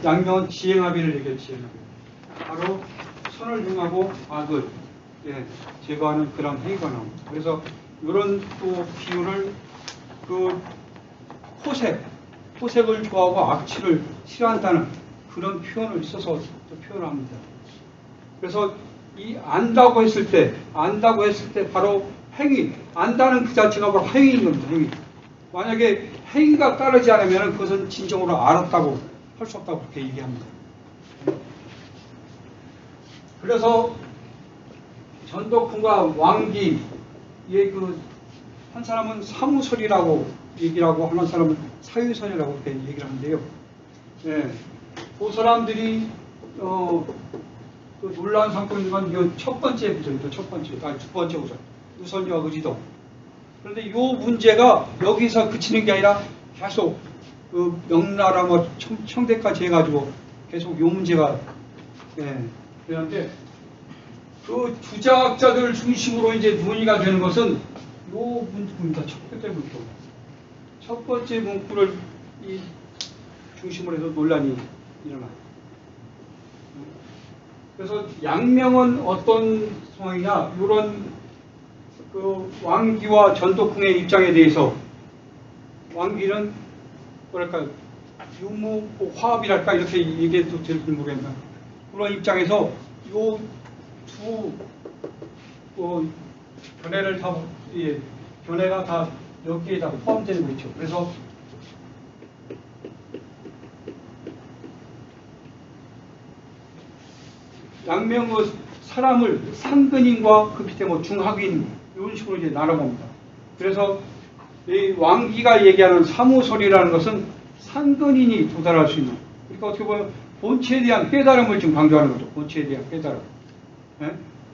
양명은 지행합의를 얘기해요. 지행합의. 바로 선을 중하고 악을 제거하는 그런 행위가 나옵니다. 그래서 이런 또 비유를 그 호색을 좋아하고 악취를 싫어한다는 그런 표현을 써서 표현을 합니다. 그래서 이 안다고 했을 때 바로 행위, 안다는 그 자체가 바로 행위인 겁니다. 행위. 만약에 행위가 따르지 않으면 그것은 진정으로 알았다고 할 수 없다고 그렇게 얘기합니다. 그래서 전도품과 왕기의 한 사람은 사무설이라고 얘기를 하고 하는 사람은 사유설이라고 그렇게 얘기를 하는데요. 그 사람들이 또 논란 삼고 있는 건 이 첫 번째 구절이죠. 두 번째 구절. 유선과 의지도. 그런데 이 문제가 여기서 그치는 게 아니라 계속 그 명나라 뭐 청대까지 해가지고 계속 이 문제가 그런데 그 주자학자들 중심으로 이제 논의가 되는 것은 이 문구입니다. 첫 번째 문구를 이 중심으로 해서 논란이 일어나요. 그래서 양명은 어떤 상황이냐, 이런 그 왕기와 전도궁의 입장에 대해서 왕기는 뭐랄까 유무 화합이랄까 이렇게 얘기해도 될지 모르겠나 그런 입장에서 요 두 견해를 다 견해가 다 여기에 다 포함되고 있죠. 그래서 양명의 사람을 상근인과 그 밑에 뭐 중하근 이런 식으로 이제 나눠봅니다. 그래서 이 왕기가 얘기하는 사무설이라는 것은 상근인이 도달할 수 있는, 그러니까 어떻게 보면 본체에 대한 깨달음을 지금 강조하는 거죠. 본체에 대한 깨달음.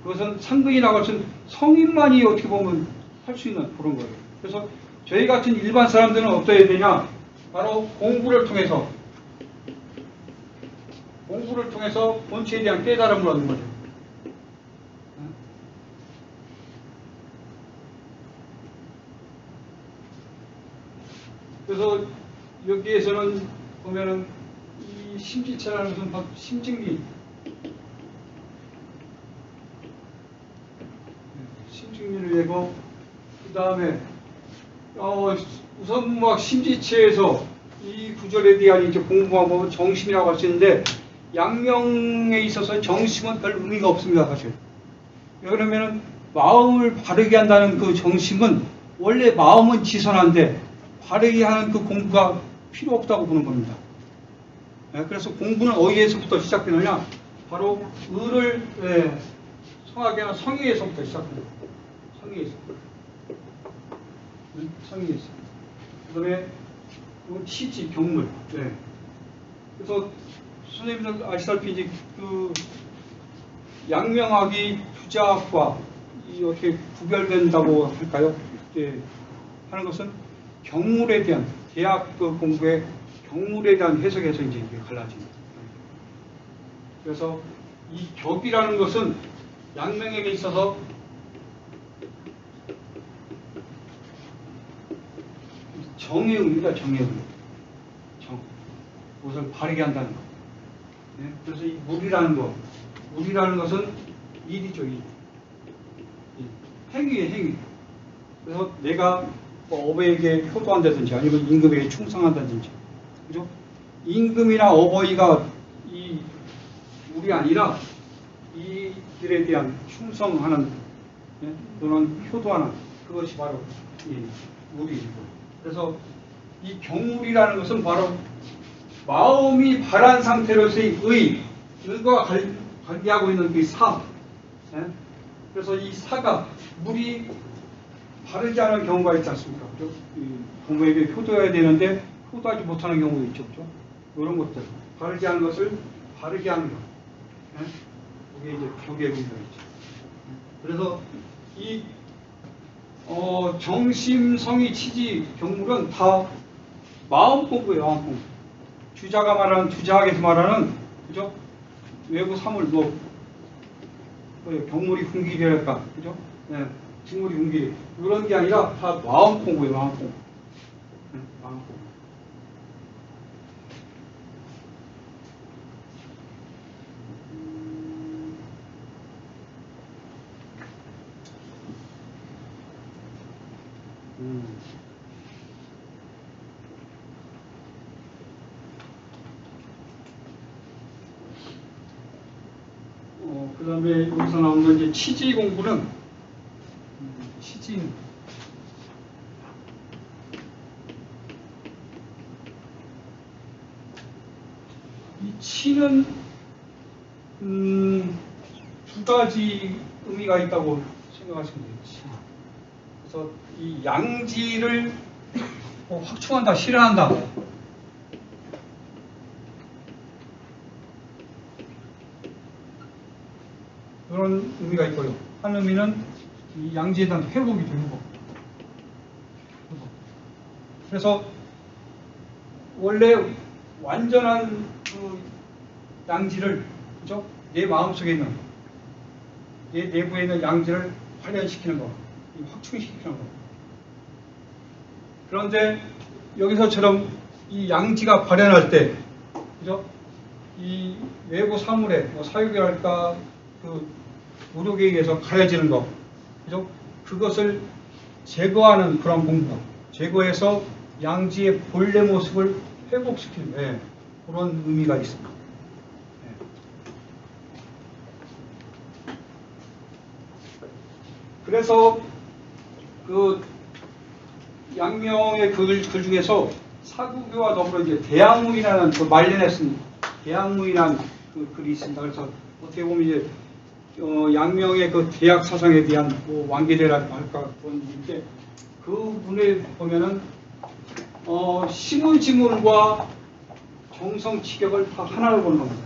그것은 상근이라고 할 것은 성인만이 어떻게 보면 할 수 있는 그런 거예요. 그래서 저희 같은 일반 사람들은 어떠해야 되냐? 바로 공부를 통해서 본체에 대한 깨달음을 얻는 거죠. 그래서 여기에서는 보면은 이 심지체라는 것은 바로 심증리를 내고 그 다음에 우선 막 심지체에서 이 구절에 대한 이제 공부하고 정심이라고 할 수 있는데 양명에 있어서 정심은 별 의미가 없습니다, 사실. 그러면은 마음을 바르게 한다는 그 정심은 원래 마음은 지선한데 바르게 하는 그 공부가 필요 없다고 보는 겁니다. 그래서 공부는 어디에서부터 시작되느냐? 바로 의를 성하게 하는 성의에서부터 시작됩니다. 성의에서. 그 다음에 치지, 경물. 그래서 선생님들 아시다시피 이제 그 양명학이 주자학과 이 어떻게 구별된다고 할까요? 하는 것은 경물에 대한 대학 그 공부의 경물에 대한 해석에서 이제 갈라집니다. 그래서 이 격이라는 것은 양명에게 있어서 정의 의미가 정의 의미. 그것을 바르게 한다는 것. 그래서 이 물이라는 것은 일이죠, 일. 행위의 행위. 그래서 내가 뭐 어버이에게 효도한다든지 아니면 임금에게 충성한다든지, 그죠? 임금이나 어버이가 이 물이 아니라 이들에 대한 충성하는 또는 효도하는 그것이 바로 이 물이고. 그래서 이 경물이라는 것은 바로 마음이 바란 상태로서의 의과 관계하고 있는 그 사. 그래서 이 사가 물이 바르지 않은 경우가 있지 않습니까? 그죠? 부모에게 효도해야 되는데 효도하지 못하는 경우도 있죠. 그죠? 이런 것들. 바르지 않은 것을 바르게 하는 것. 그게 이제 격의 의미가 있죠. 그래서 이 정심, 성의, 치지, 경물은 다 마음 공부예요. 마음 공부. 주자가 말하는 주자학에서 말하는 그죠? 외부 사물 뭐 경물이 훈기랄까 그죠? 직물이 훈기 이런 게 아니라 다 마음 공부예요. 마음 공부. 마음 공부. 그 다음에 여기서 나오는 이제 치지 공부는 치지 이 치는 두 가지 의미가 있다고 생각하시면 돼요. 치. 그래서 이 양지를 확충한다, 실현한다. 그런 의미가 있고요. 한 의미는 이 양지에 대한 회복이 되는 거. 그래서 원래 완전한 그 양지를, 그죠? 내 마음속에 있는, 내 내부에 있는 양지를 발현시키는 거, 확충시키는 거. 그런데 여기서처럼 이 양지가 발현할 때, 그죠? 이 외부 사물에, 뭐 사육이랄까, 그 노력에 의해서 가려지는 거, 그죠? 그것을 제거하는 그런 공부, 제거해서 양지의 본래 모습을 회복시키는, 예, 그런 의미가 있습니다. 예. 그래서 그 양명의 글 중에서 사구교와 더불어 이제 대양무이라는 그 말년에 쓴 대양무이라는 그 글이 있습니다. 그래서 어떻게 보면 이제 양명의 그 대학 사상에 대한 뭐 완결이라고 할까 그런 일인데 그 문에 보면은 시무지문과 정성치격을 다 하나로 보는 겁니다.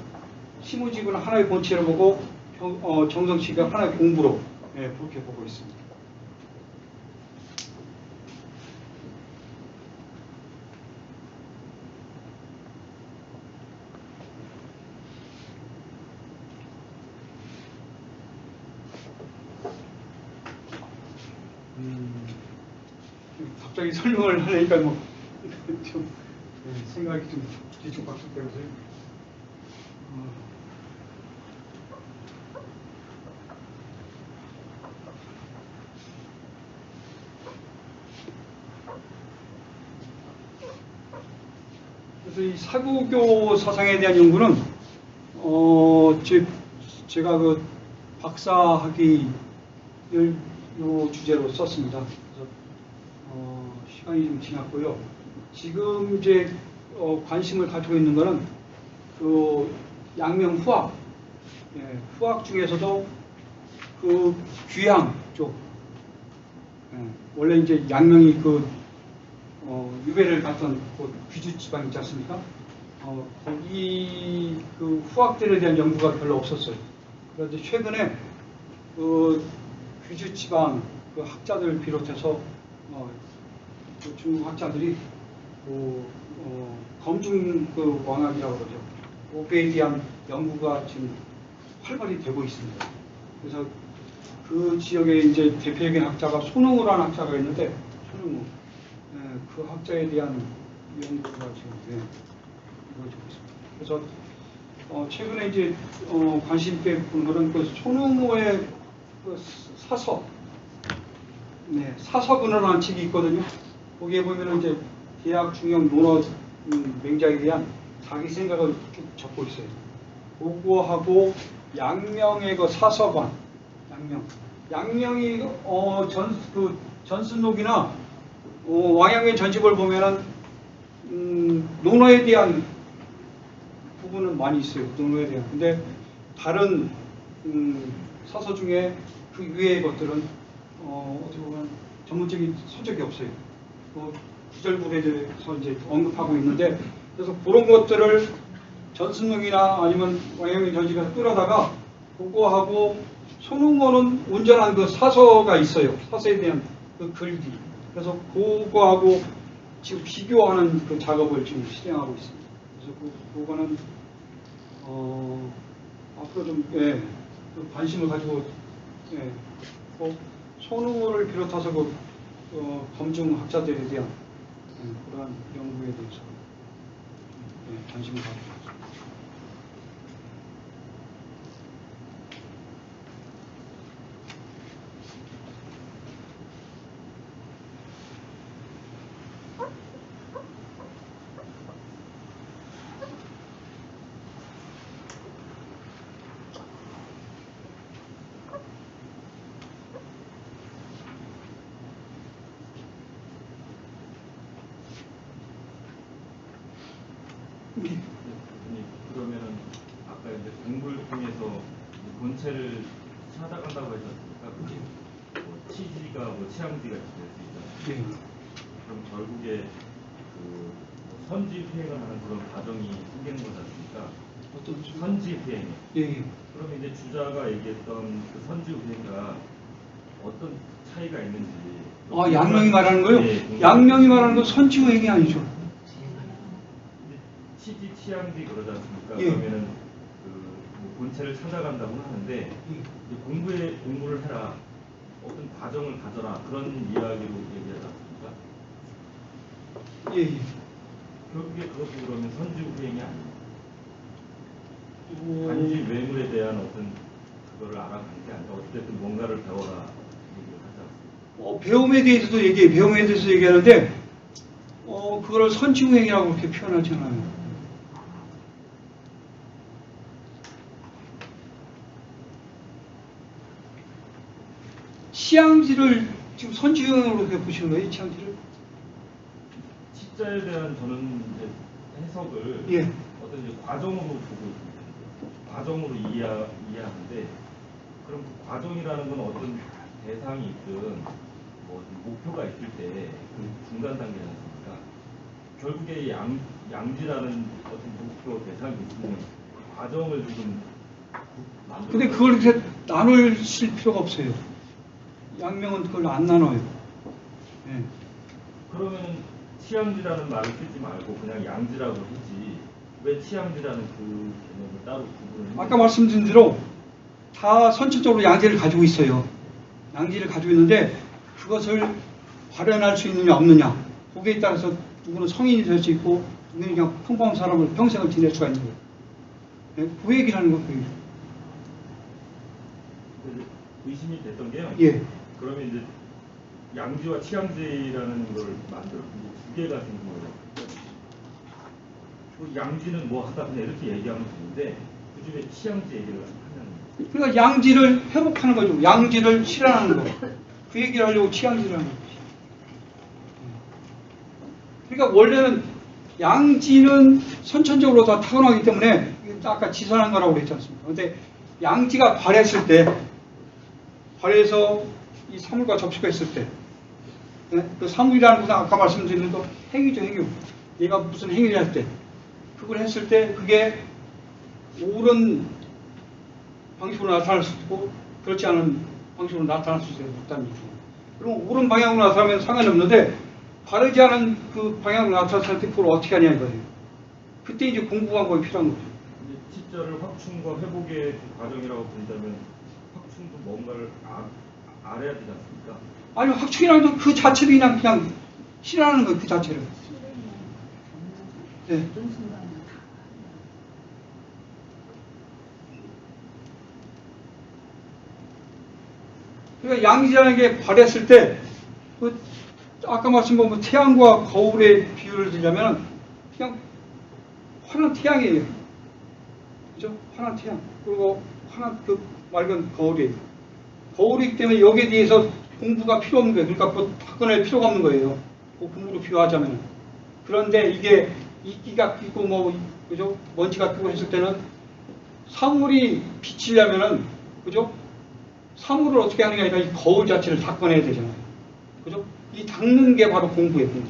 시무지문은 하나의 본체로 보고 정성치격 하나의 공부로, 예, 그렇게 보고 있습니다. 갑자기 설명을 하니까 뭐 좀 생각이 좀 뒤죽박죽되면서요. 그래서 이 사구교 사상에 대한 연구는 제가 그 박사학위를 요 주제로 썼습니다. 그래서 시간이 좀 지났고요. 지금 이제 관심을 가지고 있는 거는 그 양명 후학, 예, 후학 중에서도 그 귀양 쪽, 예, 원래 이제 양명이 그 유배를 갔던 그 귀주 지방 있지 않습니까? 거기 그 후학들에 대한 연구가 별로 없었어요. 그런데 최근에 그 귀주 지방 그 학자들 비롯해서 그 중국 학자들이 검중 그 왕학이라고 그러죠. 오배에 대한 연구가 지금 활발히 되고 있습니다. 그래서 그 지역에 이제 대표적인 학자가 손흥우라는 학자가 있는데 손흥우, 예, 그 학자에 대한 연구가 지금 이루어지고 있습니다. 그래서 최근에 이제 관심 있게 본 거는 그 손흥우의 그 사서, 네, 사서분원이라는 책이 있거든요. 거기에 보면은 이제 대학 중형 논어 맹자에 대한 자기 생각을 쭉 적고 있어요. 그거하고 양명의 그 사서관, 양명이 전순록이나 왕양면 전집을 보면은 논어에 대한 부분은 많이 있어요. 논어에 대한. 근데 다른 사서 중에 그 이외의 것들은 어떻게 보면 전문적인 서적이 없어요. 구절물에 대해서 이제 언급하고 있는데, 그래서 그런 것들을 전순록이나 아니면 왕양면 전집에서 끌어다가 그거하고 손흥호는 온전한 그 사서가 있어요. 사서에 대한 그 글귀. 그래서 그거하고 지금 비교하는 그 작업을 지금 실행하고 있습니다. 그래서 그거는 앞으로 좀 좀 관심을 가지고 손흥호를 비롯해서 그 검증 학자들에 대한 그러한 연구에 대해서 관심을 가지고 있습니다. 그러면은 아까 이제 공부를 통해서 본체를 찾아간다고 하셨으니까 뭐 치지가 뭐 치앙지가 될 수 있잖아요. 예. 그럼 결국에 그 선지 후행을 하는 그런 과정이 생기는 거지 않습니까? 어떤 선지 후행. 예, 예. 그러면 이제 주자가 얘기했던 그 선지 후행과 어떤 차이가 있는지. 아, 양명이 말하는 거요? 네, 양명이 말하는 건 선지후행이 아니죠. 치지 치앙지 그러지 않습니까? 예. 그러면은 그뭐 본체를 찾아간다고는 하는데 이제 공부를 해라. 어떤 과정을 가져라. 그런 이야기로 얘기하지 않습니까? 예, 예. 결국에 그것도 그러면 선지후행이 아니에요. 오. 단지 외물에 대한 어떤 그거를 알아간 게 아니라 어쨌든 뭔가를 배워라 얘기를 하지 않습니까? 배움에 대해서도 얘기해. 배움에 대해서 얘기하는데 그거를 선지후행이라고 그렇게 표현하잖아요. 치앙지를 지금 선지후행으로 그렇게 보시는 거예요, 치앙지를? 치자에 대한 저는 이제 해석을 예. 어떤 이제 과정으로 보고 있습니다. 과정으로 이해하는데 그럼 그 과정이라는 건 어떤 대상이 있든 뭐 목표가 있을 때 그 중간 단계지 않습니까? 결국에 양지라는 어떤 목표 대상이 있으면 과정을 지금 만들어. 근데 그걸 이렇게 나눌 필요가 없어요. 양명은 그걸 안 나눠요. 예. 그러면 치양지라는 말을 쓰지 말고 그냥 양지라고 했지 왜 치양지라는 그 개념을 따로 구분을 아까 말씀드린 대로 다 선천적으로 양지를 가지고 있어요. 양지를 가지고 있는데 그것을 발현할 수 있느냐 없느냐 거기에 따라서 누구는 성인이 될 수 있고 누구는 그냥 평범한 사람을 평생을 지낼 수가 있는 거예요. 예? 그 얘기라는 거예요. 의심이 됐던 게요. 예. 그러면 이제 양지와 치양지라는 걸 만들어 두 개가 생긴 거예요. 그 양지는 뭐 하다 그냥 이렇게 얘기하면 되는데 그 중에 치양지 얘기를 하면 그러니까 양지를 회복하는 거죠. 양지를 실현하는 거. 그 얘기를 하려고 치양지를 하는 거죠. 그러니까 원래는 양지는 선천적으로 다 타고나기 때문에 아까 지선한 거라고 그랬지 않습니까? 근데 양지가 발했을 때 발해서 이 사물과 접촉했을 때 그 사물이라는 것은 아까 말씀드린 또 행위죠, 행위. 얘가 무슨 행위를 할 때 그걸 했을 때 그게 옳은 방식으로 나타날 수 있고 그렇지 않은 방식으로 나타날 수 있다는 얘기죠. 그럼 옳은 방향으로 나타나면 상관이 없는데 바르지 않은 그 방향으로 나타났을 때 그걸 어떻게 하냐 이거예요. 그때 이제 공부가 거의 필요한 거죠. 치자를 확충과 회복의 그 과정이라고 본다면 확충도 뭔가를 알아야 되지 않습니까? 아니 확충이라는 그 자체를 그냥 실현하는 거예요. 그 자체를. 네. 그러니까 양지라는 게 발했을 때 그 아까 말씀드린 태양과 거울의 비유를 들자면 그냥 환한 태양이에요. 그죠? 환한 태양. 그리고 환한 그 맑은 거울이에요. 거울이기 때문에 여기에 대해서 공부가 필요 없는 거예요. 그러니까 뭐 바꿔낼 필요가 없는 거예요. 그 공부로 비유하자면. 그런데 이게 이끼가 끼고 뭐 그죠? 먼지가 끼고 했을 때는 사물이 비치려면은 그죠? 사물을 어떻게 하느냐 아니라 이 거울 자체를 닦아내야 되잖아요. 그죠? 이 닦는 게 바로 공부예요. 공부.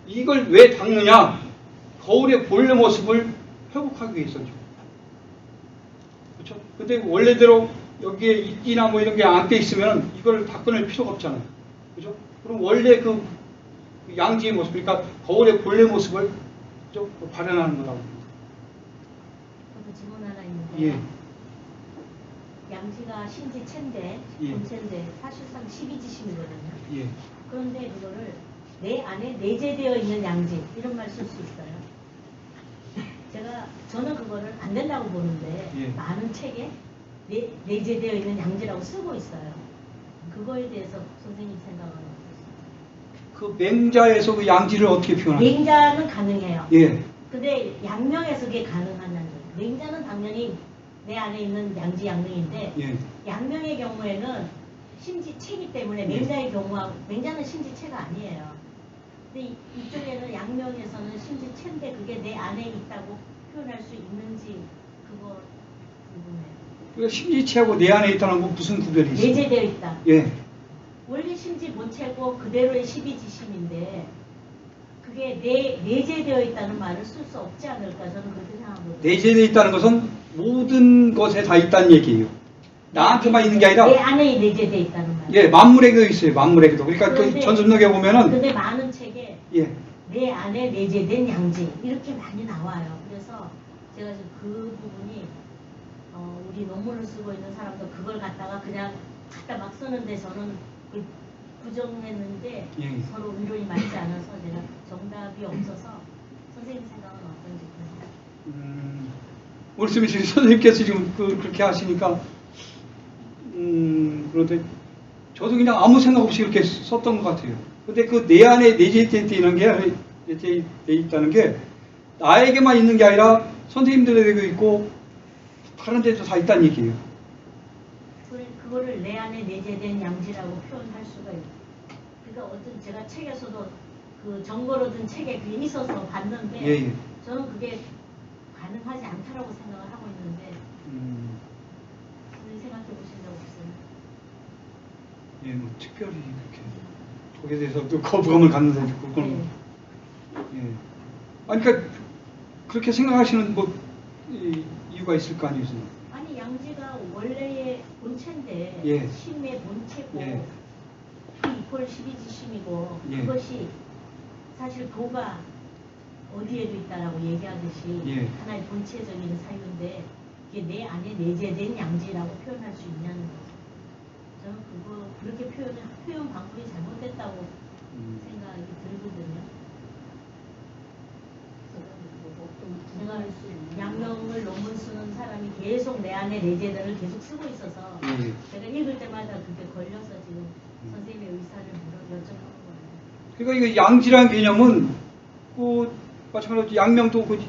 이걸 왜 닦느냐? 거울의 본래 모습을 회복하기 위해서죠. 그렇죠? 근데 원래대로 여기에 이끼나 뭐 이런 게 안 돼 있으면 이걸 닦아낼 필요가 없잖아요. 그죠? 그럼 원래 그 양지의 모습, 그러니까 거울의 본래 모습을 그죠? 발현하는 거라고. 저도 질문 하나 있는데. 예. 양지가 신지체인데, 예. 본체인데 사실상 12지심이거든요. 예. 그런데 그거를 내 안에 내재되어 있는 양지 이런 말 쓸 수 있어요. 저는 그거를 안 된다고 보는데 예. 많은 책에 내재되어 있는 양지라고 쓰고 있어요. 그거에 대해서 선생님 생각은 어떠세요? 그 맹자에서 그 양지를 어떻게 표현하나요? 맹자는 가능해요. 예. 근데 양명에서 그게 가능하냐는 거예요. 맹자는 당연히 내 안에 있는 양지 양명인데 예. 양명의 경우에는 심지체이기 때문에 맹자의 경우하고 맹자는 심지체가 아니에요. 근데 이쪽에는 양명에서는 심지체인데 그게 내 안에 있다고 표현할 수 있는 그러니까 심지체하고 내 안에 있다는 건 무슨 구별이 있어요? 내재되어 있다. 예. 원래 심지 본체고 그대로의 12지심인데 그게 내재되어 있다는 말을 쓸 수 없지 않을까 저는 그렇게 생각하거든요. 내재되어 있다는 것은 모든 것에 다 있다는 얘기예요. 나한테만 있는 게 아니라 내 안에 내재되어 있다는 말. 예, 만물에게도 있어요. 만물에게도. 그러니까 그 그런데- 전습록에 보면은 근데 많은 책에 예. 내 안에 내재된 양지 이렇게 많이 나와요. 그래서 제가 지금 그 부분이 우리 논문을 쓰고 있는 사람도 그걸 갖다가 그냥 갖다 막 쓰는데 저는 그걸 부정했는데 예. 서로 의론이 맞지 않아서 제가 정답이 없어서 선생님 생각은 어떤지 궁금해요. 말씀이 지금 선생님께서 지금 그렇게 하시니까 그런데 저도 그냥 아무 생각 없이 이렇게 썼던 것 같아요. 근데 그 내 안에 내재되어 있다는 게 나에게만 있는 게 아니라 선생님들에게도 있고 다른 데도 다 있다는 얘기예요. 그거를 내 안에 내재된 양지라고 표현할 수가 있고 그러니까 어떤 제가 책에서도 그 정보로 든 책에 그게 있어서 봤는데 예, 예. 저는 그게 가능하지 않다라고 생각을 하고 있는데 선생님 생각해 보신 적 없어요? 예, 뭐 특별히 그렇게 거기에 대해서 또 거부감을 갖는데 그건 네. 예. 아니 그러니까 그렇게 생각하시는 뭐 이유가 있을 거 아니에요, 선생님? 아니 양지가 원래의 본체인데 예. 심의 본체고 예. 이퀄 12지심이고 예. 그것이 사실 도가 어디에도 있다라고 얘기하듯이 예. 하나의 본체적인 사유인데 이게 내 안에 내재된 양지라고 표현할 수 있냐는 거죠. 저는 그거 그렇게 표현 방법이 잘못됐다고 생각이 들거든요. 제가 양명을 논문 쓰는 사람이 계속 내 안에 내재들을 계속 쓰고 있어서 예. 제가 읽을 때마다 그게 걸려서 지금 선생님의 의사를 여쭤보는 거예요. 그러니까 이거 양지라는 개념은 그 마찬가지로 양명도 그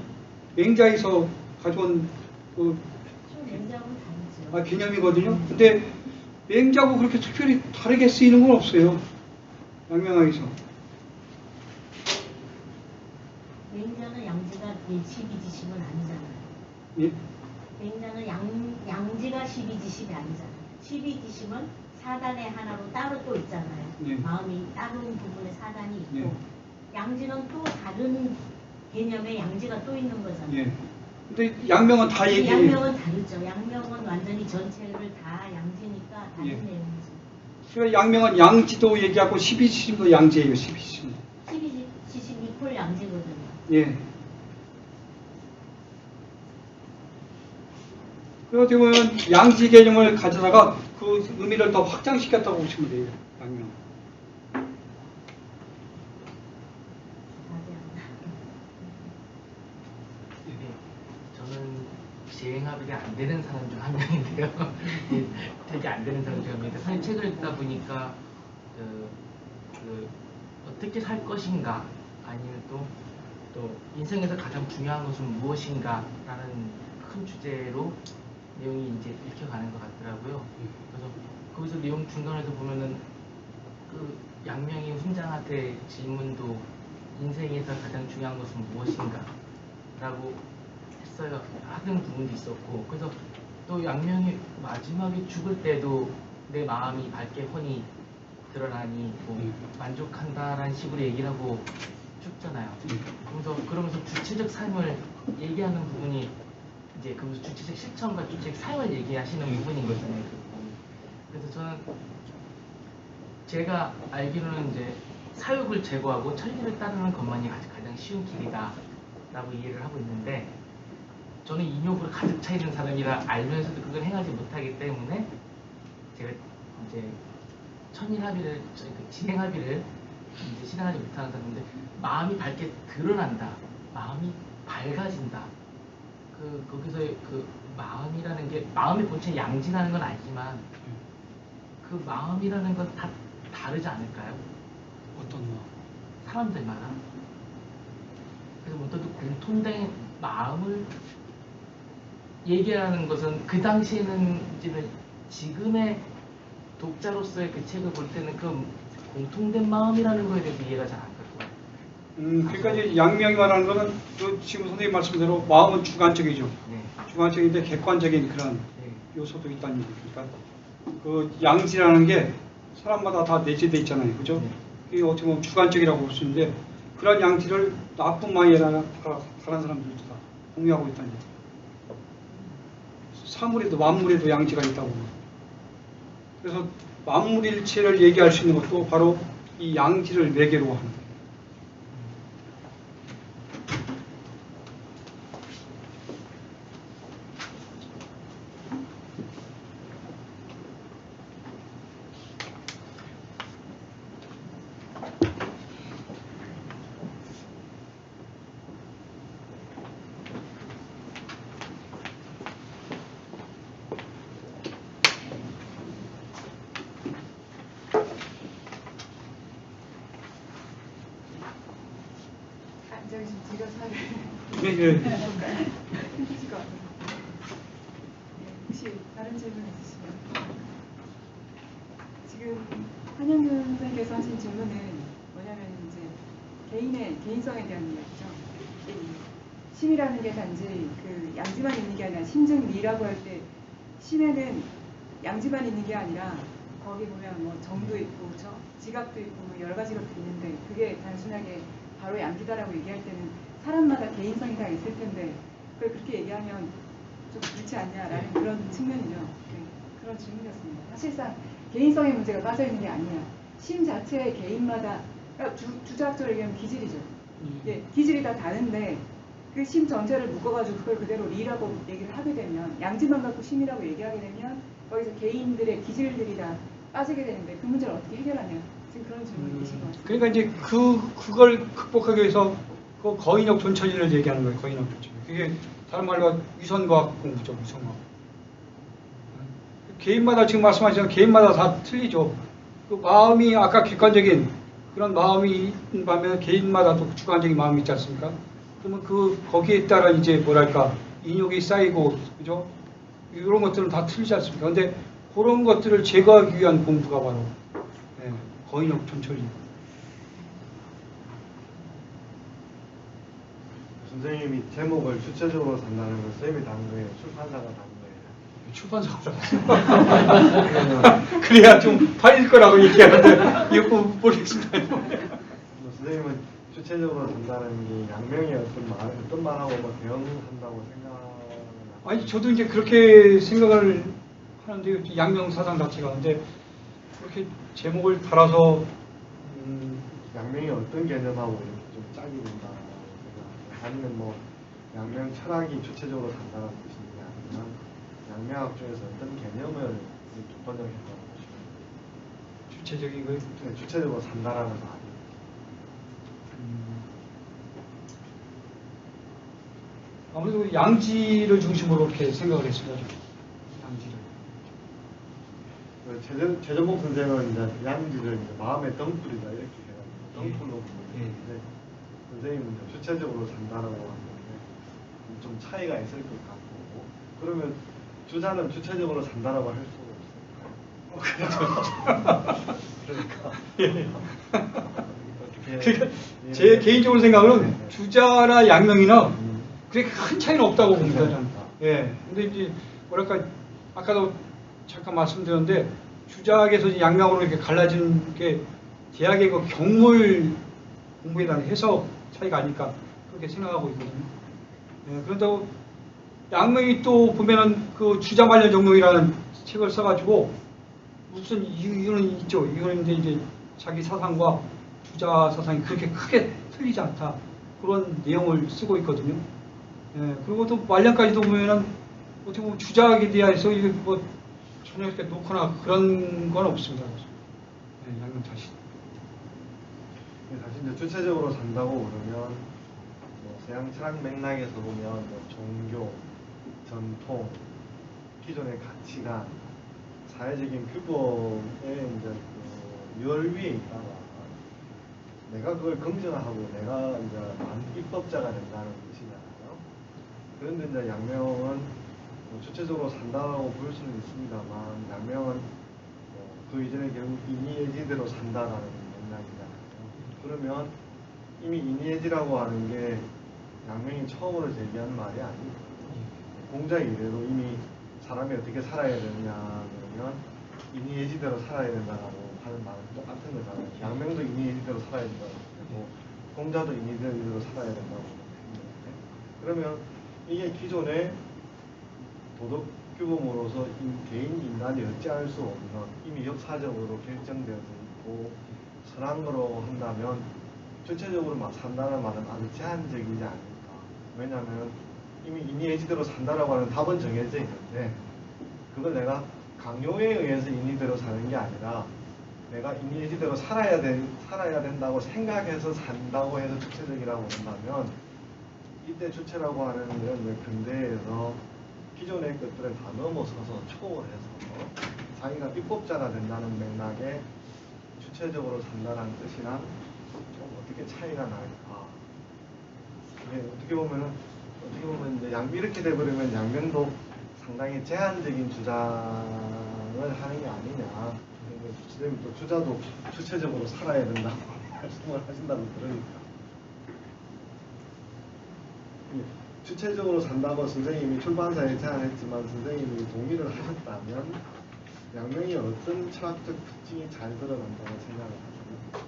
맹자에서 가져온 그 좀 맹자하고는 다르죠. 개념이거든요. 근데 맹자하고 그렇게 특별히 다르게 쓰이는 건 없어요. 양명학에서. 맹자는 양지가 12지심은 아니잖아요. 예? 맹자는 양지가 12지심이 아니잖아요. 12지심은 사단의 하나로 따로 또 있잖아요. 예. 마음이 다른 부분에 사단이 있고 예. 양지는 또 다른 개념의 양지가 또 있는 거잖아요. 예. 근데 양명은 다 얘기해요. 양명은 다르죠. 양명은 완전히 전체를 다 양지니까 다른 예. 내용이죠. 그러니까 양명은 양지도 얘기하고 12지심도 양지예요. 12지심. 12지심 이퀄 양지거든요. 예. 그렇게 보면 양지 개념을 가져다가 그 의미를 더 확장시켰다고 보시면 돼요. 양명. 저는 지행합의가 안 되는 사람 중 한 명인데요. 되게 안 되는 사람 중 한 명인데 사실 책을 읽다 보니까 어떻게 살 것인가 아니면 또 인생에서 가장 중요한 것은 무엇인가라는 큰 주제로 내용이 이제 읽혀가는 것 같더라고요. 그래서 거기서 내용 중간에서 보면은 그 양명이 훈장한테 질문도 인생에서 가장 중요한 것은 무엇인가라고 했어요. 하는 부분도 있었고 그래서 또 양명이 마지막에 죽을 때도 내 마음이 밝게 훤히 드러나니 뭐 만족한다라는 식으로 얘기를 하고 죽잖아요. 그러면서 주체적 삶을 얘기하는 부분이 이제 그 주체적 실천과 주체적 삶을 얘기하시는 부분인 거잖아요. 그래서 저는 제가 알기로는 이제 사욕을 제거하고 천리를 따르는 것만이 가장 쉬운 길이다라고 이해를 하고 있는데 저는 인욕으로 가득 차 있는 사람이라 알면서도 그걸 행하지 못하기 때문에 제가 이제 천일합의를 진행합의를 이제 실행하지 못하는 사람인데 마음이 밝게 드러난다, 마음이 밝아진다. 거기서의 그 마음이라는 게 마음의 본체 양지라는 건 아니지만 그 마음이라는 건 다 다르지 않을까요? 어떤 마음? 사람들마다. 그래서 어떤 공통된 마음을 얘기하는 것은 그 당시에는 지금의 독자로서의 그 책을 볼 때는 그 공통된 마음이라는 거에 대해서 이해가 잘 안 가고. 그러니까 이제 양명이 말하는 거는 그 지금 선생님 말씀대로 마음은 주관적이죠. 네. 주관적인데 객관적인 그런 네. 요소도 있다는 얘기니까 그 양지라는 게 사람마다 다 내재돼 있잖아요, 그죠? 그게 어떻게 보면 주관적이라고 볼 수 있는데 그런 양지를 나뿐만이 아니라 다른 사람들도 다 공유하고 있다는 얘기. 사물에도 만물에도 양지가 있다고. 그래서 만물일체를 얘기할 수 있는 것도 바로 이 양지를 매개로 하는 거예요. 저기 좀 뒤로 서야 네, 네. 힘드실 것 같아요. 혹시 다른 질문 있으시면? 지금 한영균 선생님께서 하신 질문은 뭐냐면 이제 개인성에 대한 이야기죠. 이 심이라는 게 단지 그 양지만 있는 게 아니라 심증미라고 할 때 심에는 양지만 있는 게 아니라 거기 보면 뭐 정도 있고 그렇죠? 지각도 있고 뭐 여러 가지 것들이 있는데 그게 단순하게 바로 양지다라고 얘기할 때는 사람마다 개인성이 다 있을 텐데 그걸 그렇게 얘기하면 좀 그렇지 않냐라는 그런 측면이죠. 네, 그런 질문이었습니다. 사실상 개인성의 문제가 빠져있는 게 아니야. 심 자체의 개인마다 그러니까 주자학적으로 얘기하면 기질이죠. 예, 기질이 다 다른데 그 심 전체를 묶어가지고 그걸 그대로 리라고 얘기를 하게 되면 양지만 갖고 심이라고 얘기하게 되면 거기서 개인들의 기질들이 다 빠지게 되는데 그 문제를 어떻게 해결하냐. 지금 그런 질문이신 것 같습니다. 그러니까 이제 그걸 극복하기 위해서 그 거인력 존천리를 얘기하는 거예요. 거인력 존천리. 그게 다른 말로 위선과학 공부죠. 위선과학. 개인마다 지금 말씀하신 개인마다 다 틀리죠. 그 마음이 아까 객관적인 그런 마음이 있는 반면에 개인마다 또 주관적인 마음이 있지 않습니까? 그러면 거기에 따라 이제 뭐랄까 인욕이 쌓이고 그죠? 이런 것들은 다 틀리지 않습니까? 근데 그런 것들을 제거하기 위한 공부가 바로 거인력 존천리. 선생님이 제목을 주체적으로 산다는 건 선생님이 담은 거예요? 출판사가 담은 거예요? 출판사가 그래야 좀 팔릴 거라고 얘기하는데 이거 모르겠습니다. 선생님은 주체적으로 산다는 게 양명의 어떤 말하고 뭐 대응한다고 생각하나요? 아니 저도 이제 그렇게 생각을 하는데 양명 사상 자체가 근데 그렇게 제목을 달아서 양명이 어떤 개념하고 이렇게 좀 짝이 된다고 생각하나요? 아니면 뭐 양명 철학이 주체적으로 산다는 뜻인지 아니면 양명학 중에서 어떤 개념을 이렇게 번역했다고 보시나요? 주체적인 거예요. 네, 주체적으로 산다라는 말. 아무래도 양지를 중심으로 이렇게 생각을 했습니다. 양지를. 최전복 선생은 이제 양지를 이제 마음의 덩굴이다 이렇게 해가지고 덩굴로 보는데 선생님은 이제 주체적으로 산다라고 하는데 좀 차이가 있을 것 같고 그러면 주자는 주체적으로 산다라고 할 수가 없을까요? 그러니까 제 개인적으로 생각은 네. 주자나 양명이나 그렇게 큰 차이는 없다고 봅니다. 저는. 예. 근데 이제 뭐랄까 아까도 잠깐 말씀드렸는데 주자학에서 이제 양명으로 이렇게 갈라지는 게 대학의 그 경물 공부에 대한 해석 차이가 아닐까 그렇게 생각하고 있거든요. 예. 그런다고 양명이 또 보면은 그 주자 관련 정명이라는 책을 써가지고 무슨 이유는 있죠. 이유는 이제 자기 사상과 주자 사상이 그렇게 크게 틀리지 않다 그런 내용을 쓰고 있거든요. 예, 그리고 또 말년까지도 보면은 어떻게 보면 주자학에 대해서 이게 뭐 전혀 이렇게 놓거나 그런 건 없습니다. 예, 양명 자신. 사실 이제 주체적으로 산다고 그러면 뭐 서양 철학 맥락에서 보면 뭐 종교, 전통, 기존의 가치관, 사회적인 규범에 이제 그 유월 위에 있다가 내가 그걸 긍정하고 내가 이제 입법자가 된다는 뜻이잖아요. 그런데 이제 양명은 뭐 주체적으로 산다라고 볼 수는 있습니다만 양명은 그 이전에 결국 이니에지대로 산다라는 맥락이잖아요. 그러면 이미 이니에지라고 하는 게 양명이 처음으로 제기한 말이 아니고 공자 이래로 이미 사람이 어떻게 살아야 되느냐 그러면 인의예지대로 살아야 된다고 하는 말은 똑같은 거잖아요. 양명도 인의예지대로 살아야 된다고 하고 공자도 인의예지대로 살아야 된다고 하는데 그러면 이게 기존의 도덕 규범으로서 개인 인간이 어찌할 수 없는 이미 역사적으로 결정되어져 있고 선한 거로 한다면 전체적으로 막 산다는 말은 아주 제한적이지 않을까. 왜냐하면 이미 인의예지대로 산다라고 하는 답은 정해져 있는데 그걸 내가 강요에 의해서 인의대로 사는 게 아니라 내가 인의예지대로 살아야 된다고 생각해서 산다고 해서 주체적이라고 한다면 이때 주체라고 하는 이런 근대에서 기존의 것들을 다 넘어서서 초월해서 자기가 입법자가 된다는 맥락에 주체적으로 산다는 뜻이랑 좀 어떻게 차이가 날까? 이게 어떻게 보면 이제 이렇게 돼버리면 양면도 상당히 제한적인 주장을 하는 게 아니냐. 선생님 또 주자도 주체적으로 살아야 된다고 말씀을 하신다고 들으니까. 주체적으로 산다고 선생님이 출판사에 제안했지만 선생님이 동의를 하셨다면 양명이 어떤 철학적 특징이 잘 들어간다고 생각을 하세요?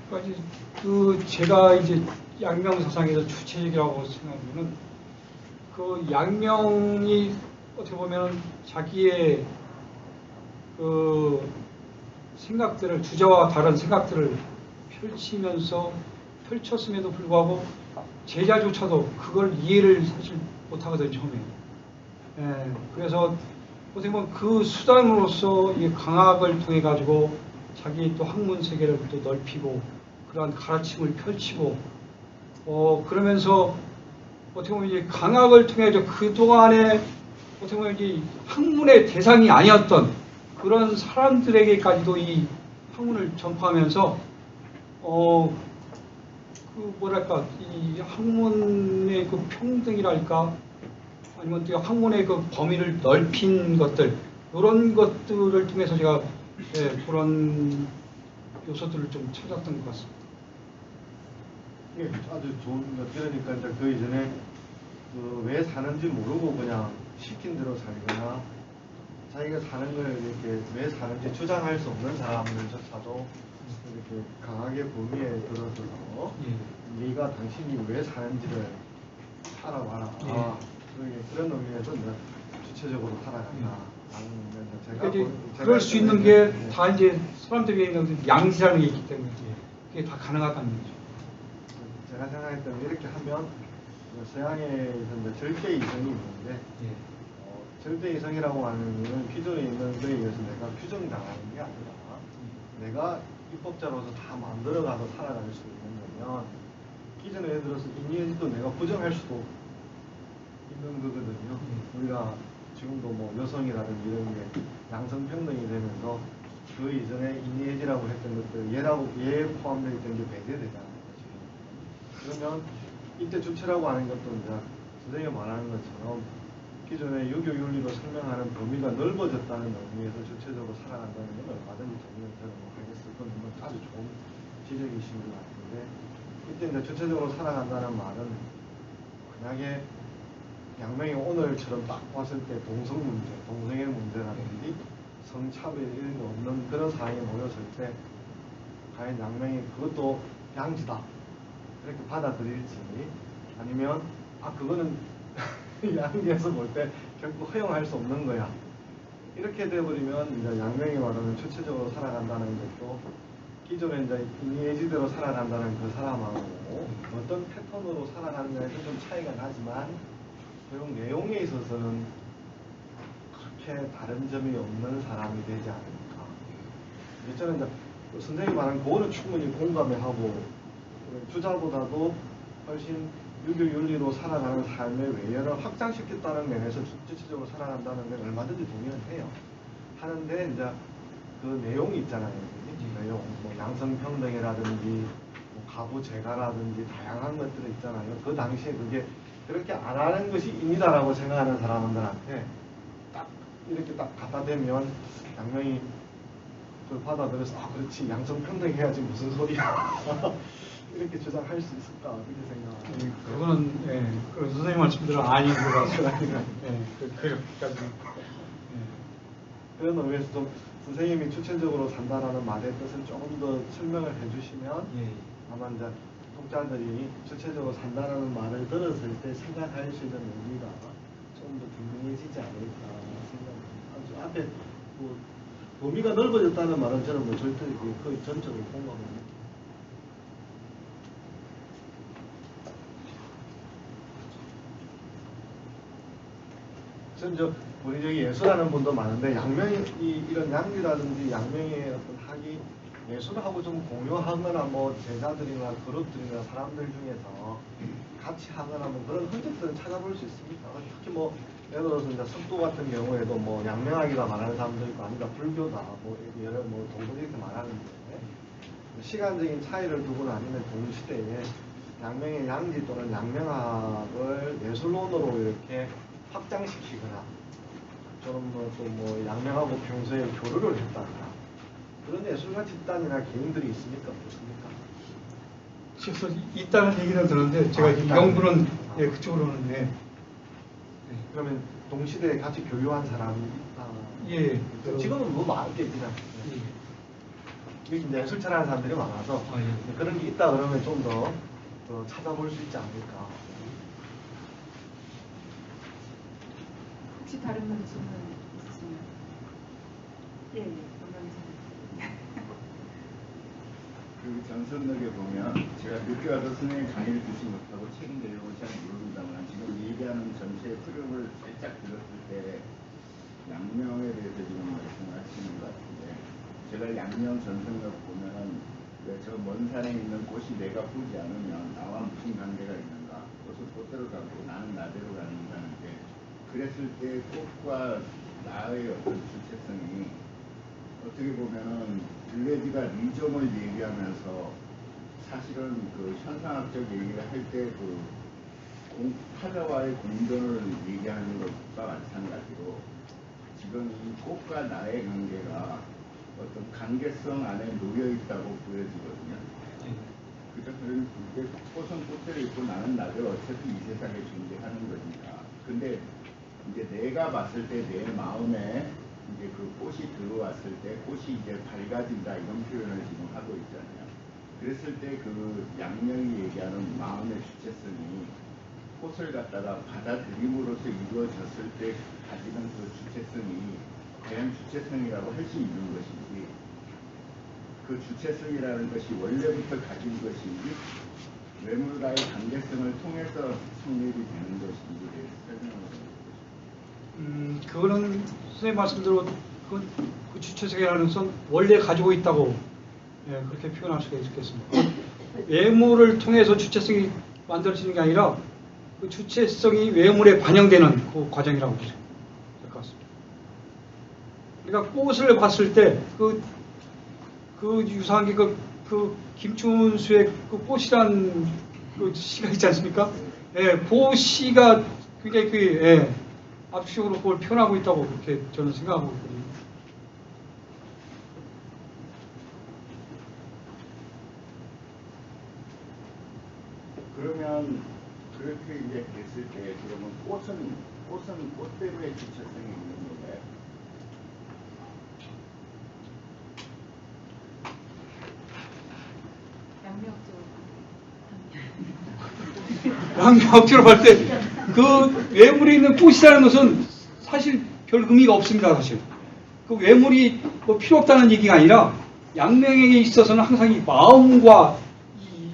그러니까 그 제가 이제 양명 사상에서 주체적이라고 생각하면은 그 양명이 어떻게 보면 자기의 그 생각들을 주제와 다른 생각들을 펼쳤음에도 불구하고 제자조차도 그걸 이해를 사실 못하거든요 처음에. 예, 그래서 어떻게 보면 그 수단으로서 이 강학을 통해 가지고 자기 또 학문 세계를 또 넓히고 그러한 가르침을 펼치고 그러면서 어떻게 보면 이제 강학을 통해서 그 동안에 어떻게 보면 이제 학문의 대상이 아니었던 그런 사람들에게까지도 이 학문을 전파하면서 그 뭐랄까 이 학문의 그 평등이랄까 아니면 또 학문의 그 범위를 넓힌 것들 이런 것들을 통해서 제가 그런 요소들을 좀 찾았던 것 같습니다. 예, 아주 좋은 거 들으니까 이제 그 이전에 왜 사는지 모르고 그냥 시킨 대로 살거나 자기가 사는 걸 이렇게 왜 사는지 주장할 수 없는 사람들조차도 이렇게 강하게 범위에 들어서서 네가 당신이 왜 사는지를 알아봐라. 그런 의미에서 주체적으로 살아간다. 그러니까 그럴 수 있는 게 다 이제 사람들이 양지라는 게 있기 때문에 그게 다 가능하다는 거죠. 제가 생각할 때는 이렇게 하면 서양에서 절대 이성이 있는데 절대 이성이라고 하는 것은 기존에 있는 것에 의해서 내가 규정당하는 게 아니라 내가 입법자로서 다 만들어가서 살아갈 수 있는 거면 기존에 예를 들어서 인의예지도 내가 부정할 수도 있는 거거든요. 우리가 지금도 뭐 여성이라든지 이런 게 양성평등이 되면서 그 이전에 인의예지라고 했던 것들 예에 포함되어 있던 게 배제되잖아요. 그러면 이때 주체라고 하는 것도 이제 선생님이 말하는 것처럼 기존의 유교윤리로 설명하는 범위가 넓어졌다는 의미에서 주체적으로 살아간다는 건 얼마든지 동의를 하겠어요. 그건 아주 좋은 지적이신 것 같은데 이때 이제 주체적으로 살아간다는 말은 만약에 양명이 오늘처럼 딱 봤을 때 동성 문제, 동성애 문제라든지 성차별 이런 게 없는 그런 상황에 모였을 때 과연 양명이 그것도 양지다 이렇게 받아들일지 아니면 그거는 양지에서 볼 때 결국 허용할 수 없는 거야 이렇게 돼버리면 이제 양명이 말하는 주체적으로 살아간다는 것도 기존에 이제 인의예지대로 살아간다는 그 사람하고 어떤 패턴으로 살아가느냐에서 좀 차이가 나지만 결국 내용에 있어서는 그렇게 다른 점이 없는 사람이 되지 않을까. 저는 이제 선생님이 말한 그거는 충분히 공감하고 주자보다도 훨씬 유교윤리로 살아가는 삶의 외연을 확장시켰다는 면에서 주체적으로 살아간다는 건 얼마든지 동의를 해요. 하는데 이제 그 내용이 있잖아요. 내용, 뭐 양성평등이라든지 뭐 가부제가라든지 다양한 것들이 있잖아요. 그 당시에 그게 그렇게 안 하는 것이 인이다라고 생각하는 사람들한테 딱 이렇게 딱 갖다 대면 양명이 그걸 받아들여서 그렇지 양성평등해야지 무슨 소리야 이렇게 주장할 수 있을까 그렇게 생각합니다. 그거는 그런 선생님 말씀대로 아닌 것 같습니다. 그렇게까지. 그런 의미에서 좀 선생님이 주체적으로 산다라는 말의 뜻을 조금 더 설명을 해주시면 아마 이제 독자들이 주체적으로 산다라는 말을 들었을 때 생각할 수 있는 의미가 좀 더 분명해지지 않을까 생각합니다. 앞에 뭐 범위가 넓어졌다는 말은 저는 뭐 절대 거의 전적으로 공감합니다. 저 우리 저기 예술하는 분도 많은데 양명이 이런 양리라든지 양명의 어떤 학이 예술하고 좀 공유하거나 뭐 제자들이나 그룹들이나 사람들 중에서 같이 하거나 뭐 그런 흔적들은 찾아볼 수 있습니다. 특히 뭐 예를 들어서 이제 석도 같은 경우에도 뭐 양명학이라 말하는 사람도 있고 아니다 불교다 뭐 여러 뭐 동굴 이렇게 말하는데 시간적인 차이를 두고는 아니면 동시대에 양명의 양지 또는 양명학을 예술론으로 이렇게 확장시키거나 저는 뭐 양명하고 평소에 교류를 했다거나 그런 예술가 집단이나 개인들이 있습니까? 없습니까? 실제로 있다는 얘기는 들었는데 제가 연구는 그쪽으로는 그러면 동시대에 같이 교류한 사람이 있다. 지금은 뭐 많겠지만 이게 이제 예술차라는 사람들이 많아서 그런 게 있다 그러면 좀 더 찾아볼 수 있지 않을까. 혹시 다른 분 질문 있으신가요? 원장님. 그 전선록에 보면 제가 늦게 와서 선생님 강의를 듣지 못하고 책임 내용을 잘 모릅니다만 지금 얘기하는 전체 흐름을 살짝 들었을 때 양명에 대해서 지금 말씀하시는 것 같은데 제가 양명 전선록 보면은 왜 저 먼 산에 있는 꽃이 내가 보지 않으면 나와 무슨 관계가 있는가? 꽃은 꽃대로 가고 나는 나대로 가는다는데 그랬을 때 꽃과 나의 어떤 주체성이 어떻게 보면은 블레디가 리점을 얘기하면서 사실은 그 현상학적 얘기를 할 때 그 타자와의 공존을 얘기하는 것과 마찬가지로 지금 이 꽃과 나의 관계가 어떤 관계성 안에 놓여 있다고 보여지거든요. 그죠? 그런데 꽃은 꽃대로 있고 나는 나대로 어차피 이 세상에 존재하는 거니까. 근데 이제 내가 봤을 때 내 마음에 이제 그 꽃이 들어왔을 때 꽃이 이제 밝아진다 이런 표현을 지금 하고 있잖아요. 그랬을 때 그 양명이 얘기하는 마음의 주체성이 꽃을 갖다가 받아들임으로써 이루어졌을 때 가지는 그 주체성이 과연 주체성이라고 할 수 있는 것인지 그 주체성이라는 것이 원래부터 가진 것인지 외물과의 관계성을 통해서 성립이 되는 것인지 대해서 설명을 해주십시오. 그거는 선생님 말씀대로 그 주체성이라는 것은 원래 가지고 있다고 그렇게 표현할 수가 있겠습니다. 외물을 통해서 주체성이 만들어지는 게 아니라 그 주체성이 외물에 반영되는 그 과정이라고 보시면 될 것 같습니다. 그러니까 꽃을 봤을 때 그 유사한 게 그 김춘수의 그 꽃이란 그 시가 있지 않습니까? 그 시가 굉장히 압축적으로 그걸 표현하고 있다고 그렇게 저는 생각하고 있거든요. 그러면 그렇게 이제 됐을 때 그러면 꽃은 꽃대로의 주체성이 있는 건가요? 양명학적으로 볼 때 그 외물에 있는 꽃이라는 것은 사실 별 의미가 없습니다. 사실 그 외물이 뭐 필요 없다는 얘기가 아니라 양명에게 있어서는 항상 이 마음과 이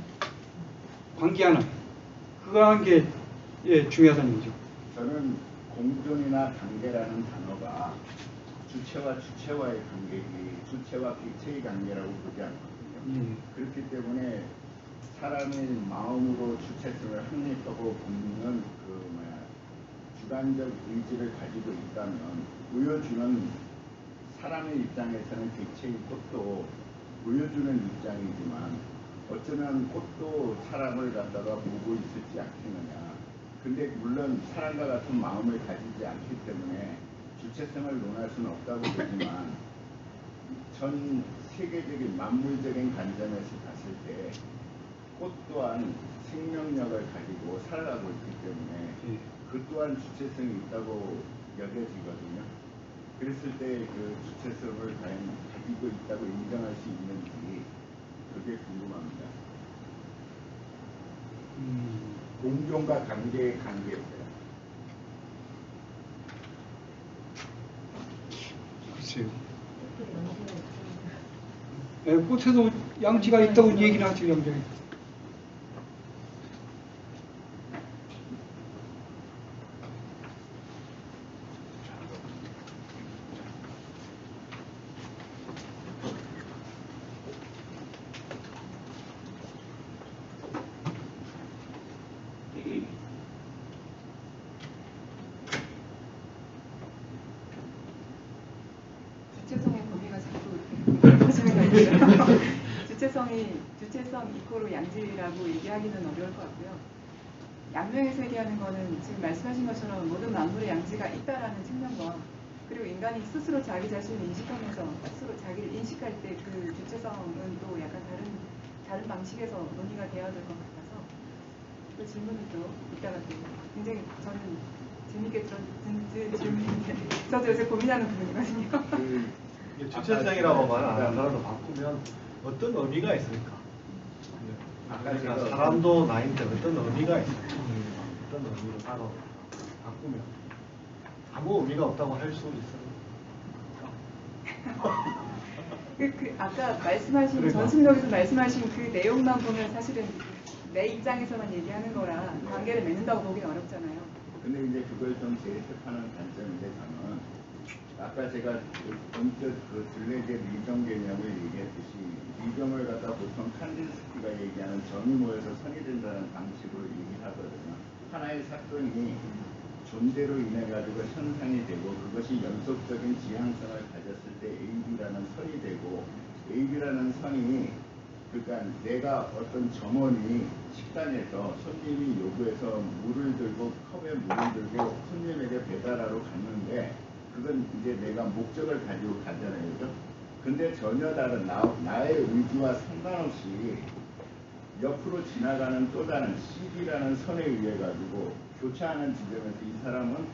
관계하는 그거라는 게 중요하다는 얘기죠. 저는 공존이나 관계라는 단어가 주체와 주체와의 관계이기 주체와 객체의 관계라고 보지 않거든요. 그렇기 때문에 사람의 마음으로 주체성을 확립하고 붙는 주관적 의지를 가지고 있다면 보여주는 사람의 입장에서는 객체의 꽃도 보여주는 입장이지만 어쩌면 꽃도 사람을 갖다가 보고 있을지 않겠느냐. 근데 물론 사람과 같은 마음을 가지지 않기 때문에 주체성을 논할 수는 없다고 보지만 전 세계적인 만물적인 관점에서 봤을 때 꽃 또한 생명력을 가지고 살아가고 있기 때문에 그 또한 주체성이 있다고 여겨지거든요. 그랬을 때 그 주체성을 과연 가지고 있다고 인정할 수 있는지 그게 궁금합니다. 공존과 관계의 관계입니다. 글쎄요. 또 연세가 있으니까. 예, 꽃에도 양지가 있다고 얘기는 하죠, 양지가. 주체성의 범위가 자꾸 이렇게 넓어지는 주체성 이코로 양지라고 얘기하기는 어려울 것 같고요. 양명에서 얘기하는 거는 지금 말씀하신 것처럼 모든 만물의 양지가 있다라는 측면과 그리고 인간이 스스로 자기 자신을 인식하면서 스스로 자기를 인식할 때 그 주체성은 또 약간 다른 방식에서 논의가 되어야 될 것 같아서 그 질문을 또 이따가 또 굉장히 저는 재밌게 듣는 질문인데 저도 요새 고민하는 부분이거든요. 이게 주체성이라고 말 안 하더라도 바꾸면 어떤 의미가 있을까? 그러니까 사람도 나인데 어떤 의미가 있을까? 어떤 의미로 따로 바꾸면 아무 의미가 없다고 할 수 있어요. 아까 말씀하신 그러니까. 전승역에서 말씀하신 그 내용만 보면 사실은 내 입장에서만 얘기하는 거라 관계를 맺는다고 보기는 어렵잖아요. 근데 이제 그걸 좀 재해석하는 관점인데 저는 아까 제가 언뜻 그 들레게 리정 개념을 얘기했듯이 리정을 갖다 보통 칸딘스키가 얘기하는 정이 모여서 선이 된다는 방식으로 얘기하거든요. 하나의 사건이 존재로 인해 가지고 현상이 되고 그것이 연속적인 지향성을 가졌을 때 AB라는 선이 되고 AB라는 선이 그러니까 내가 어떤 점원이 식당에서 손님이 요구해서 물을 들고 컵에 물을 들고 손님에게 배달하러 갔는데 그건 이제 내가 목적을 가지고 가잖아요. 그죠? 근데 전혀 다른 나의 의지와 상관없이 옆으로 지나가는 또 다른 CB라는 선에 의해 가지고 교차하는 지점에서 이 사람은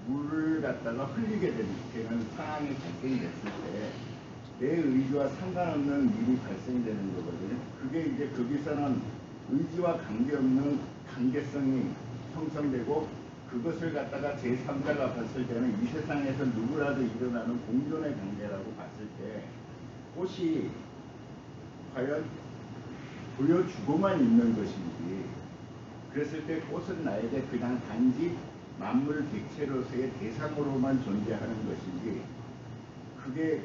물을 갖다가 흘리게 되는 상황이 발생됐을 때 내 의지와 상관없는 일이 발생되는 거거든요. 그게 이제 거기서는 의지와 관계없는 관계성이 형성되고 그것을 갖다가 제3자가 봤을 때는 이 세상에서 누구라도 일어나는 공존의 관계라고 봤을 때 꽃이 과연 보여주고만 있는 것인지 그랬을 때 꽃은 나에게 그냥 단지 만물 객체로서의 대상으로만 존재하는 것인지 그게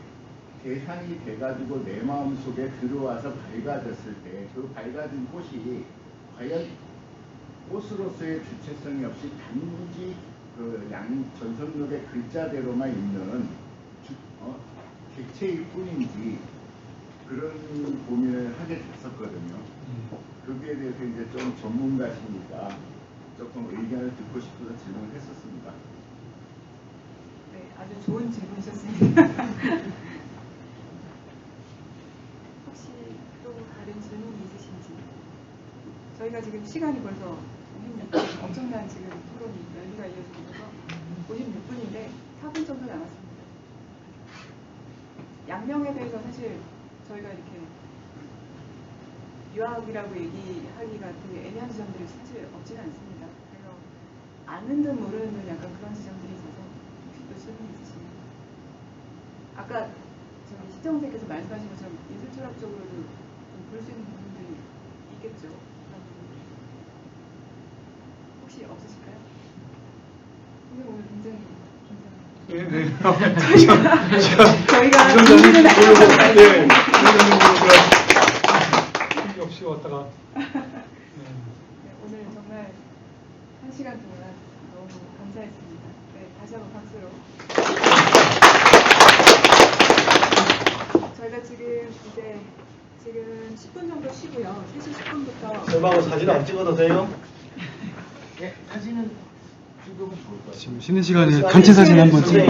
대상이 돼가지고 내 마음속에 들어와서 밝아졌을 때 그 밝아진 꽃이 과연 꽃으로서의 주체성이 없이 단지 그 전성록의 글자대로만 있는 객체일 뿐인지 그런 고민을 하게 됐었거든요. 거기에 대해서 이제 좀 전문가시니까 조금 의견을 듣고 싶어서 질문을 했었습니다. 네, 아주 좋은 질문이셨습니다. 혹시 또 다른 질문이 있으신지? 저희가 지금 시간이 벌써 56분, 엄청난 지금 토론이 열기가 이어지고 있어서 56분인데 4분 정도 남았습니다. 양명에 대해서 사실 저희가 이렇게 유학이라고 얘기하기가 되게 애매한 지점들이 사실 없지는 않습니다. 그래서 아는 듯 모르는 듯 약간 그런 지점들이 있어서 혹시 또 질문 있으시면 아까 저기 시청자께서 말씀하신 것처럼 예술철학적으로도 좀 볼 수 있는 부분들이 있겠죠. 그런 부분들이. 혹시 없으실까요? 근데 오늘 굉장히 저희가 준비는 필요 없이 왔다가 네, 오늘 정말 1시간 동안 너무 감사했습니다. 네, 다시 한번 박수로. 저희가 지금 이제 10분 정도 쉬고요. 3시 10분부터 설마하고 사진 안 찍어도 돼요? 예, 사진은 찍으면 좋을 것 같아요. 지금 쉬는 시간에 단체 사진 한번 찍고.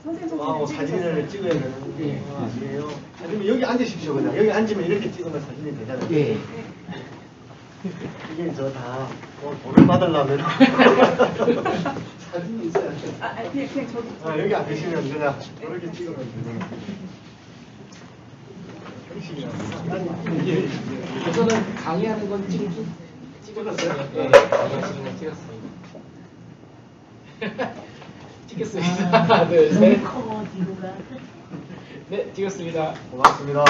선생님 사진을 하고 사진을 찍어야 되는 게 아니에요. 아니면 여기 앉으십시오 그냥. 여기 앉으면 이렇게 찍으면 사진이 되잖아요. 예. 이게 저 다 돈을 받으려면 사진이 있어야 돼. 그냥 저기. 여기 앉으시면 그냥 이렇게 찍으면 되는 형식이야. 우선은 강의하는 건 찍었어요? 네, 강의하시는 건 찍었습니다. 찍겠습니다. 하나, 둘, 셋. 커 뒤로 가. 네, 찍었습니다. 고맙습니다.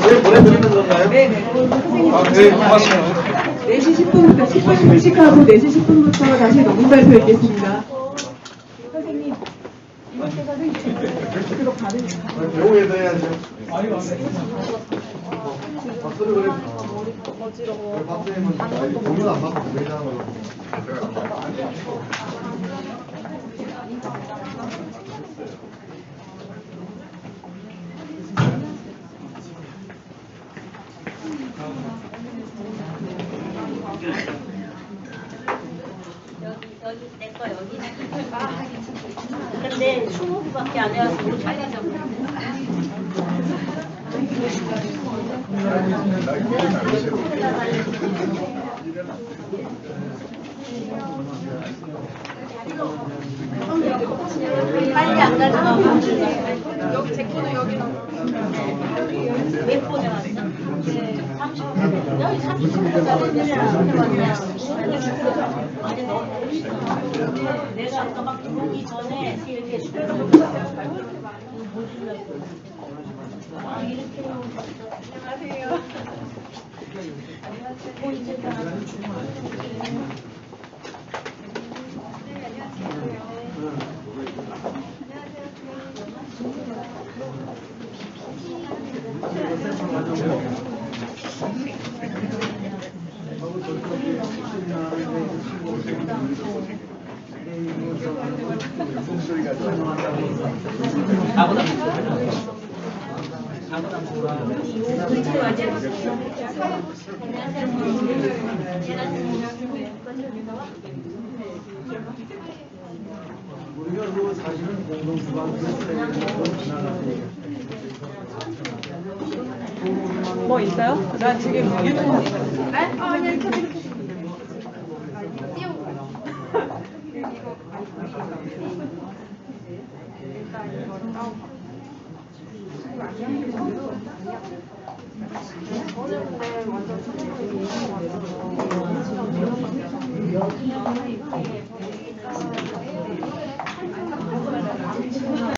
내일 보내드리는 건가요? 네네. 선생님. 네, 고맙습니다. 4시 10분부터 10분 휴식하고 4시 10분부터 다시 녹음 발표 있겠습니다. 선생님. 이번 때 선생님 그거 받으니까. 배우에도 해야죠. 박수를 그래. 박수님은 돈을 안 받고 매장으로. 여기 내 거 여기. 근데 20부밖에 안 해와서 못 찾아서. 빨리 안 가져가고. 여기 제 거는 여기 넣어. 몇 번에 왔어? 30분. 여기 30분 짜리들이 어떻게 왔냐? 아니 너 내가 아까 막 들어오기 전에 이렇게 수배로 이거 뭐 주려고. 아 이렇게 안녕하세요. 뭐 이제 다 우리가 그 사실은 공동주방 뭐 있어요? 나 지금 유튜브. 아니 이렇게. 저는 근데 완전 선생님이